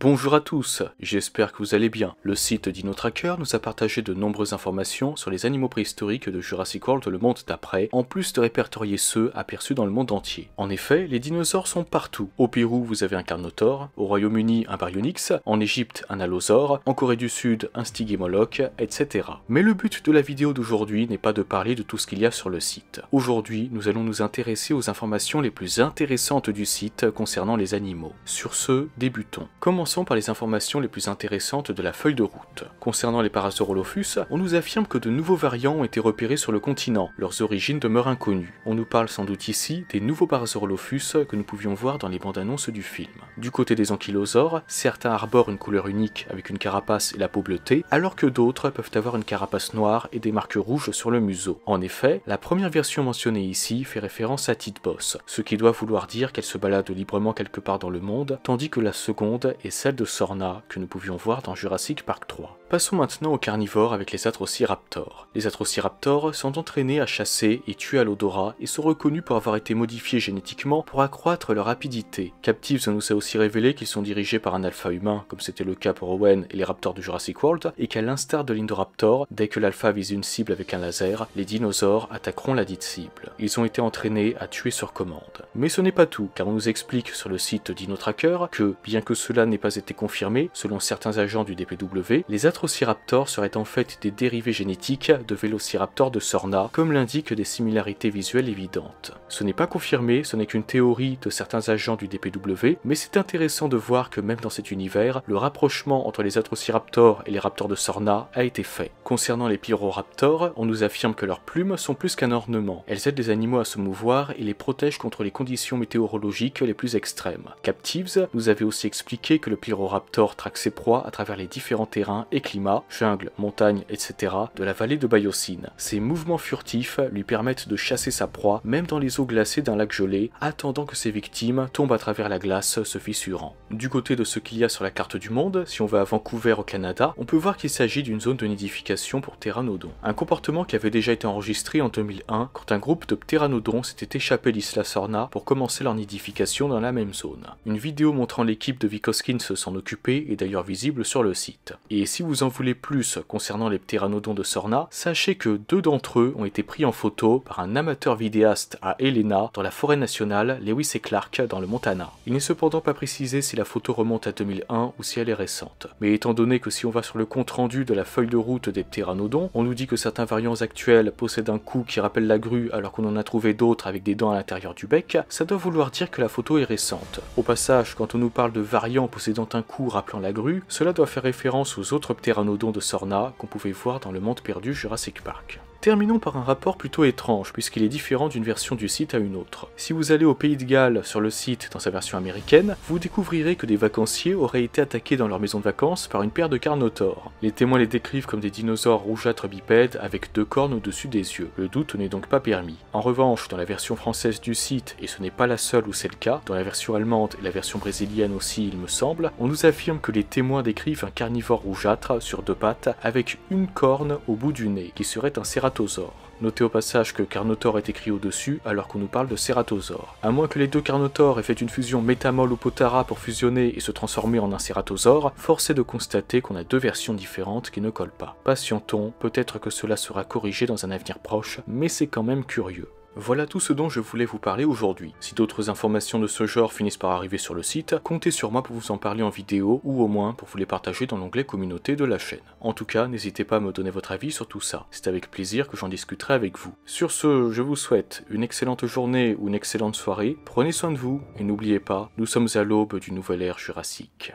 Bonjour à tous, j'espère que vous allez bien. Le site DinoTracker nous a partagé de nombreuses informations sur les animaux préhistoriques de Jurassic World Le Monde d'après, en plus de répertorier ceux aperçus dans le monde entier. En effet, les dinosaures sont partout. Au Pérou, vous avez un Carnotaure, au Royaume-Uni, un Baryonyx, en Égypte, un Allosaure, en Corée du Sud, un Stygimoloch, etc. Mais le but de la vidéo d'aujourd'hui n'est pas de parler de tout ce qu'il y a sur le site. Aujourd'hui, nous allons nous intéresser aux informations les plus intéressantes du site concernant les animaux. Sur ce, débutons. Commençons par les informations les plus intéressantes de la feuille de route. Concernant les Parasaurolophus, on nous affirme que de nouveaux variants ont été repérés sur le continent. Leurs origines demeurent inconnues. On nous parle sans doute ici des nouveaux Parasaurolophus que nous pouvions voir dans les bandes annonces du film. Du côté des ankylosaures, certains arborent une couleur unique avec une carapace et la peau bleutée, alors que d'autres peuvent avoir une carapace noire et des marques rouges sur le museau. En effet, la première version mentionnée ici fait référence à Titbos, ce qui doit vouloir dire qu'elle se balade librement quelque part dans le monde, tandis que la seconde est celle de Sorna que nous pouvions voir dans Jurassic Park 3. Passons maintenant aux carnivores avec les Atrociraptors. Les Atrociraptors sont entraînés à chasser et tuer à l'odorat et sont reconnus pour avoir été modifiés génétiquement pour accroître leur rapidité. Captives nous a aussi révélé qu'ils sont dirigés par un alpha humain, comme c'était le cas pour Owen et les raptors de Jurassic World, et qu'à l'instar de l'Indoraptor, dès que l'alpha vise une cible avec un laser, les dinosaures attaqueront la dite cible. Ils ont été entraînés à tuer sur commande. Mais ce n'est pas tout, car on nous explique sur le site DinoTracker que, bien que cela n'ait pas été confirmé, selon certains agents du DPW, les Atrociraptors seraient en fait des dérivés génétiques de Vélociraptor de Sorna, comme l'indiquent des similarités visuelles évidentes. Ce n'est pas confirmé, ce n'est qu'une théorie de certains agents du DPW, mais c'est intéressant de voir que même dans cet univers, le rapprochement entre les Atrociraptors et les raptors de Sorna a été fait. Concernant les Pyroraptors, on nous affirme que leurs plumes sont plus qu'un ornement. Elles aident les animaux à se mouvoir et les protègent contre les conditions météorologiques les plus extrêmes. Captives nous avait aussi expliqué que le Pyroraptor traque ses proies à travers les différents terrains et climats, jungle, montagne, etc. de la vallée de Biosyn. Ces mouvements furtifs lui permettent de chasser sa proie, même dans les eaux glacées d'un lac gelé, attendant que ses victimes tombent à travers la glace, se fissurant. Du côté de ce qu'il y a sur la carte du monde, si on va à Vancouver au Canada, on peut voir qu'il s'agit d'une zone de nidification pour ptéranodons. Un comportement qui avait déjà été enregistré en 2001, quand un groupe de ptéranodons s'était échappé d'Isla Sorna pour commencer leur nidification dans la même zone. Une vidéo montrant l'équipe de Vic Hoskins s'en occuper est d'ailleurs visible sur le site. Et si vous en voulez plus concernant les ptéranodons de Sorna, sachez que 2 d'entre eux ont été pris en photo par un amateur vidéaste à Helena dans la forêt nationale Lewis et Clark dans le Montana. Il n'est cependant pas précisé si la photo remonte à 2001 ou si elle est récente. Mais étant donné que si on va sur le compte rendu de la feuille de route des ptéranodons, on nous dit que certains variants actuels possèdent un cou qui rappelle la grue alors qu'on en a trouvé d'autres avec des dents à l'intérieur du bec, ça doit vouloir dire que la photo est récente. Au passage, quand on nous parle de variants possédant un cou rappelant la grue, cela doit faire référence aux autres ptéranodons de Sorna qu'on pouvait voir dans le monde perdu Jurassic Park. Terminons par un rapport plutôt étrange puisqu'il est différent d'une version du site à une autre. Si vous allez au Pays de Galles sur le site dans sa version américaine, vous découvrirez que des vacanciers auraient été attaqués dans leur maison de vacances par une paire de Carnotaures. Les témoins les décrivent comme des dinosaures rougeâtres bipèdes avec 2 cornes au-dessus des yeux. Le doute n'est donc pas permis. En revanche, dans la version française du site, et ce n'est pas la seule où c'est le cas, dans la version allemande et la version brésilienne aussi il me semble, on nous affirme que les témoins décrivent un carnivore rougeâtre sur 2 pattes avec une corne au bout du nez, qui serait un cératosaure. Notez au passage que Carnotaure est écrit au-dessus alors qu'on nous parle de cératosaure. À moins que les 2 Carnotaures aient fait une fusion métamol ou potara pour fusionner et se transformer en un cératosaure, force est de constater qu'on a 2 versions différentes qui ne collent pas. Patientons, peut-être que cela sera corrigé dans un avenir proche, mais c'est quand même curieux. Voilà tout ce dont je voulais vous parler aujourd'hui. Si d'autres informations de ce genre finissent par arriver sur le site, comptez sur moi pour vous en parler en vidéo ou au moins pour vous les partager dans l'onglet communauté de la chaîne. En tout cas, n'hésitez pas à me donner votre avis sur tout ça. C'est avec plaisir que j'en discuterai avec vous. Sur ce, je vous souhaite une excellente journée ou une excellente soirée. Prenez soin de vous et n'oubliez pas, nous sommes à l'aube d'une nouvelle ère jurassique.